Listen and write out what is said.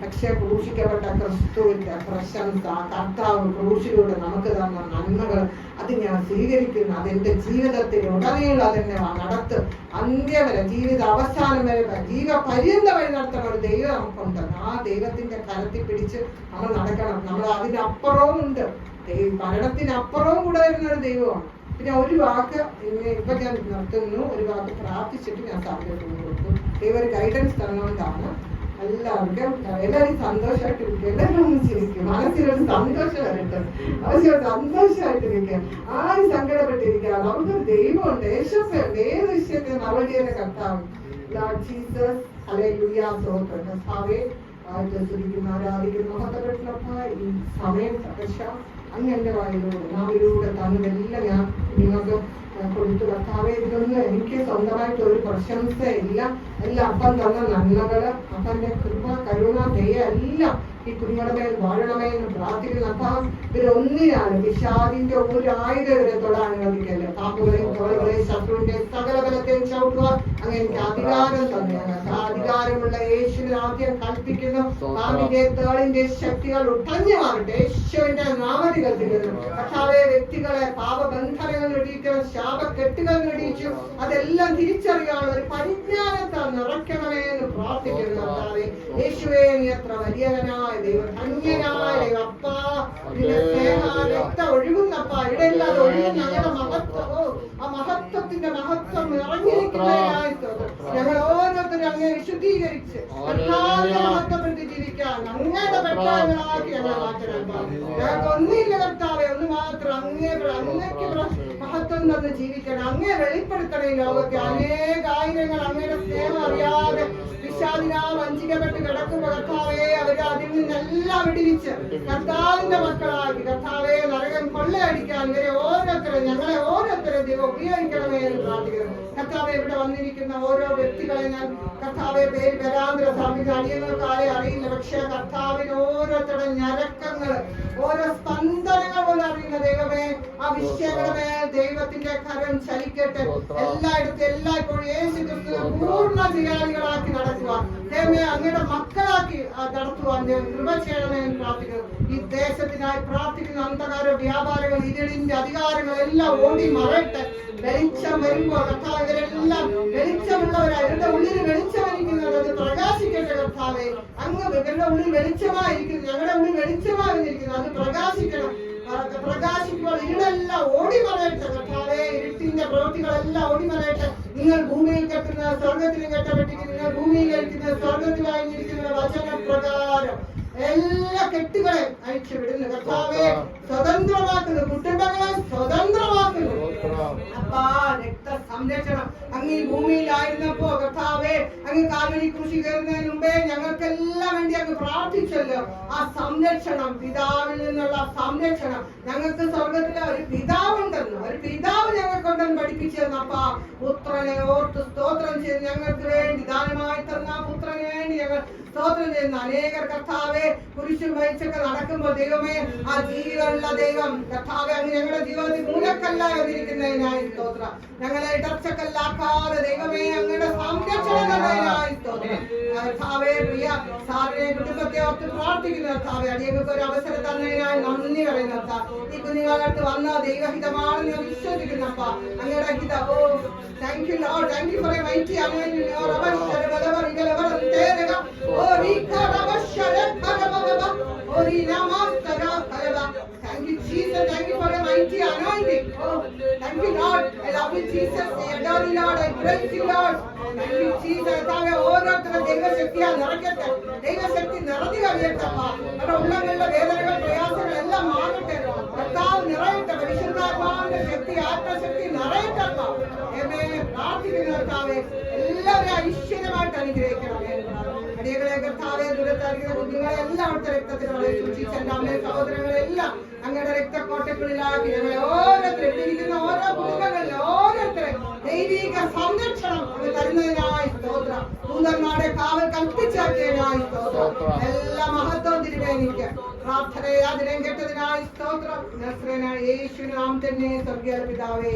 പക്ഷെ ക്രൂശിക്കപ്പെട്ട ക്രിസ്തുവിന്റെ പ്രശംസ, കർത്താവ് ക്രൂശിലൂടെ നമുക്ക് തന്ന നന്മകൾ അത് ഞാൻ സ്വീകരിക്കുന്നു. അതെന്റെ ജീവിതത്തിൽ ഉടനീളം അതെന്നെ നടത്തും. അന്ത്യം വരെ, ജീവിത അവസാനം വരെ, ജീവപര്യന്തം വഴി നടത്തുന്ന ഒരു ദൈവം നമുക്കുണ്ട്. ആ ദൈവത്തിന്റെ കരത്തിൽ പിടിച്ച് നമ്മൾ നടക്കണം. നമ്മൾ അതിനപ്പുറവും ഉണ്ട്, മരണത്തിനപ്പുറവും കൂടെ വരുന്ന ഒരു ദൈവമാണ്. പിന്നെ ഒരു വാക്ക് ഇപ്പൊ ഞാൻ നിർത്തുന്നു, ഒരു വാക്ക് പ്രാർത്ഥിച്ചിട്ട് ഞാൻ സാധ്യത കൊടുക്കും. ദൈവം ഒരു ഗൈഡൻസ് തന്നുകൊണ്ടാണ്. എല്ലാവരും സന്തോഷമായിട്ടിരിക്കും, എല്ലാവരും ഒന്ന് ചിരിക്കും, മനസ്സിലൊരു സന്തോഷം വരട്ടെ, അവശം സന്തോഷമായിട്ടിരിക്കാം, ആരും സങ്കടപ്പെട്ടിരിക്കുക. നമുക്കൊരു ദൈവമുണ്ട്, യേശുവുണ്ട്, ഏത് വിഷയത്തിൽ മറുപടിയുടെ കർത്താവ്. ലോർഡ് ജീസസ്, ഹല്ലേലൂയ, സ്തോത്രം. കർത്താവേ, ആരാധിക്കുന്ന മഹത്വപ്പെട്ട ഈ സമയം അങ്ങ് എന്റെ വായിലൂടെ നാവിലൂടെ തന്നതെല്ലാം ഞാൻ നിങ്ങൾക്ക് കൊടുത്തു. കർത്താവേ, ഇതൊന്നും എനിക്ക് സ്വന്തമായിട്ട് ഒരു പ്രശംസയില്ല. എല്ലാം അപ്പം തന്ന നന്മകള്, അപ്പന്റെ കൃപ, കരുണ, ദയ എല്ലാം ഈ കുഞ്ഞുങ്ങളുടെ മേൽ വാഴണമേ എന്ന് പ്രാർത്ഥിക്കുന്നു. അപ്പം ഇവരൊന്നിനാണ് പിശാചിന്റെ 1000 ഇവരെ തൊടാൻ അനുവദിക്കല്ലേ. പാമ്പുകളെയും തോളുകളെയും ശത്രുവിന്റെ സകല ബലത്തെയും ചവിട്ടുക അങ്ങനെ എനിക്ക് അധികാരം തന്നെ. അധികാരമുള്ള യേശുവിനെ ആദ്യം കൽപ്പിക്കുന്നു. പാമ്പിന്റെ തേളിന്റെ ശക്തികൾ ഉടഞ്ഞു മാറട്ടെ യേശുവിന്റെ നാമത്തിൽ കൽപ്പിക്കുന്നു. കർത്താവേ, വ്യക്തികളെ പാപബന്ധനങ്ങൾ ഇടിയിക്കണം, ശാപക്കെട്ടുകൾ ഇടിയിച്ചു, അതെല്ലാം തിരിച്ചറിയാനുള്ള ഒരു പരിജ്ഞാനത്താൽ നിറയ്ക്കണമേ എന്ന് പ്രാർത്ഥിക്കുന്നു. കർത്താവേ, യേശുവേ, നീ എത്ര വലിയവനായ ദൈവം, ധന്യനായ ദൈവം. അപ്പാ, നിന്റെ സ്നേഹ ഒഴുകുന്നപ്പ, ഇടയില്ലാതെ ഒഴുകുന്ന ഞങ്ങളുടെ മഹത്വമോ, ആ മഹത്വത്തിന്റെ മഹത്വം നിറഞ്ഞിരിക്കുന്നതിനായി ഞങ്ങൾ ഓരോരുത്തരും അങ്ങേ വിശുദ്ധീകരിച്ച് മഹത്വപ്പെടുത്തി ജീവിക്കാൻ അങ്ങയുടെ പെട്ടാളാക്കി ഞങ്ങൾ മാറ്റണം. ഞങ്ങൾക്ക് ഒന്നില്ല കർത്താവെ, ഒന്ന് മാത്രം അങ്ങേക്ക് മഹത്വം തന്ന് ജീവിക്കണം. അങ്ങേ വെളിപ്പെടുത്തണേ ലോകത്തെ. അനേകായിരങ്ങൾ അങ്ങയുടെ സ്നേഹം അറിയാതെ പിശാചിനാൽ വഞ്ചിക്കപ്പെട്ട് കിടക്കുമ്പോ കർത്താവേ, അവര് അതിൽ നിന്നെല്ലാം വിടിവിച്ച് കർത്താവിന്റെ മക്കളാക്കി കർത്താവെ നരകം കൊള്ളയടിക്കാൻ ഇവരെ ഓരോരുത്തരും, ഞങ്ങളെ ഓരോരുത്തരും ദൈവം ഉപയോഗിക്കണമേ എന്ന് പ്രാർത്ഥിക്കുന്നു. കർത്താവെ, ഇവിടെ വന്നിരിക്കുന്ന ഓരോ വ്യക്തികളെ ഞാൻ കർത്താവെ പേര് വരാന്തര സാധിക്കുന്ന അടിയങ്ങൾക്കാരെ അറിയില്ല. പക്ഷെ കർത്താവിന് ഓരോരുത്തരുടെ ഞരക്കങ്ങള്, ഓരോ സ്പന്ദനങ്ങൾ പോലെ അറിയുന്ന ദൈവമേ, ആ വിഷയങ്ങളുടെ മേൽ ദൈവത്തിന്റെ കരം ചലിക്കട്ടെ. എല്ലായിടത്തും എല്ലായ്പ്പോഴും യേശു ക്രിസ്തുവിനെ പൂർണ്ണ ജിയാളികളാക്കി നടത്തുവാൻ, ദൈവമേ അങ്ങയുടെ മക്കളാക്കി നടത്തുവാൻ കൃപ ചെയ്യണമേ എന്ന് പ്രാർത്ഥിക്കുന്നു. ഈ ദേശത്തിനായി പ്രാർത്ഥിക്കുന്ന അന്ധകാര വ്യാപാരങ്ങൾ, ഇരുളിന്റെ അധികാരങ്ങളെല്ലാം ഓടി മറയട്ടെ. വെളിച്ചം വരുമ്പോൾ കർത്താവ് ഇവരെല്ലാം വെളിച്ചമുള്ളവരായി, ഇവരുടെ ഉള്ളിൽ വെളിച്ചമായിരിക്കുന്നത് അത് പ്രകാശിക്കട്ടെ. കർത്താവെ, അങ്ങ് ഇവരുടെ ഉള്ളിൽ വെളിച്ചമായിരിക്കുന്നു, ഞങ്ങളുടെ ഉള്ളിൽ വെളിച്ചമായിരിക്കുന്നു, അത് പ്രകാശിക്കണം. പ്രകാശിക്കുമ്പോൾ ഇരുളെല്ലാം ഓടി മറയട്ടെ. കർത്താവെ, ഇരുട്ടിന്റെ പ്രവൃത്തികളെല്ലാം ഓടി മറയട്ടെ. നിങ്ങൾ ഭൂമിയിൽ കെട്ടുന്ന സ്വർഗത്തിലും കെട്ടപ്പെട്ടിരിക്കുന്നു, നിങ്ങൾ ഭൂമിയിൽ ഇരിക്കുന്ന സ്വർഗത്തിലായിരിക്കുന്ന വചനപ്രകാരം എല്ലാ കെട്ടുകളെ അഴിച്ചു വിടുന്നു. കർത്താവെ, സ്വതന്ത്രമാക്കുന്നു, കുടുംബങ്ങളെ സ്വതന്ത്രമാക്കുന്നു. അപ്പാ, രക്ത സംരക്ഷണം അങ്ങ് ഈ ഭൂമിയിലായിരുന്നപ്പോ കർത്താവെ, അങ്ങ് കാൽവരി കൃഷി കയറുന്നതിന് മുമ്പേ ഞങ്ങൾക്കെല്ലാം വേണ്ടി അങ്ങ് പ്രാർത്ഥിച്ചല്ലോ. ആ സംരക്ഷണം, പിതാവിൽ നിന്നുള്ള സംരക്ഷണം, ഞങ്ങൾക്ക് സ്വർഗത്തിലെ ഒരു പിതാവുണ്ടെന്ന്, ഒരു പിതാവ് ഞങ്ങൾക്കുണ്ടെന്ന് പഠിപ്പിച്ചു തന്നപ്പാ, പുത്രനെ ഓർത്ത് സ്തോത്രം ചെയ്ത് ഞങ്ങൾക്ക് വേണ്ടി ദാനമായി തന്ന പുത്രന് വേണ്ടി ഞങ്ങൾ സ്തോത്രം ചെയ്യുന്ന അനേകർ കർത്താവെ കുരിശും വഹിച്ചൊക്കെ നടക്കുമ്പോൾ ദൈവമേ, ആ ജീവനുള്ള ദൈവം കർത്താവെ അങ്ങ് ഞങ്ങളുടെ ജീവിതത്തിൽ മൂലക്കല്ലായി വന്നിരിക്കുന്നതിനായി സ്തോത്രം. ഞങ്ങളെ ഇടർച്ചക്കല്ലാക്കാതെ ദൈവമേ അങ്ങയുടെ സംരക്ഷണത്തിനായി സ്തോത്രം. കർത്താവെ, പ്രിയ സാറിനെ കുടുംബത്തെ ഓർത്ത് പ്രാർത്ഥിക്കുന്നു. കർത്താവെ, അടിയങ്ങൾക്ക് ഒരു അവസരം തന്നതിനായി നന്ദി പറയുന്നു. ഈ കുഞ്ഞുങ്ങളടുത്ത് വന്ന ദൈവഹിതമാണെന്ന് ഞാൻ വിശ്വസിക്കുന്നപ്പ, അങ്ങയുടെ ഹിതം. ഓ, thank you lord, thank you for a mighty anointing. Thank you, Jesus. Thank you for a mighty anointing. Oh, thank you, Lord. I love you, Jesus. I adore you, Lord. I praise you, Lord. Thank you, Jesus. കർത്താവേ, ഓരോരുത്തരുടെ ദൈവശക്തിയാൽ നിറയ്ക്കട്ടെ. ദൈവശക്തി നിറഞ്ഞു കഴിയട്ടപ്പ. നമ്മുടെ ഉള്ളങ്ങളുടെ വേദനകൾ, പ്രയാസങ്ങൾ എല്ലാം മാറട്ടെ. കർത്താവ് നിറയട്ടെ. പരിശുദ്ധാത്മാവിന്റെ ശക്തി, ആത്മശക്തി നിറയട്ടപ്പ. എന്നെ പ്രാർത്ഥിക്കുന്ന കർത്താവേ, എല്ലാവരും ഐശ്വര്യമായിട്ട് അനുഗ്രഹിക്കണമേ. അടിയകളെ കർത്താവെ, ദുരത്തായിരിക്കുന്ന കുഞ്ഞുങ്ങളെ എല്ലാം അവിടുത്തെ രക്തത്തിൽ വളരെ സൂക്ഷിച്ച് എന്റെ അമ്മയെ സഹോദരങ്ങളെല്ലാം അങ്ങയുടെ രക്തക്കോട്ടക്കുള്ളിലാക്കി ഞങ്ങളെ ഓരോരുത്തരും ഇരിക്കുന്ന ഓരോ കുടുംബങ്ങളിൽ ഓരോരുത്തരെ ദൈവിക സംരക്ഷണം അങ്ങ് തരുന്നതിനായി സ്തോത്രം. ദൂതന്മാരുടെ കാവൽ കൽപ്പിച്ചാക്കിയതിനായി സ്തോത്രം. എല്ലാ മഹത്വം തിരുവേനിക്ക് പ്രാർത്ഥനയെ അതിനെ കേട്ടതിനായി സ്തോത്രം. നസ്രേനായ യേശുവിന്റെ നാമത്തിൽ തന്നെ സ്വർഗീയ പിതാവേ.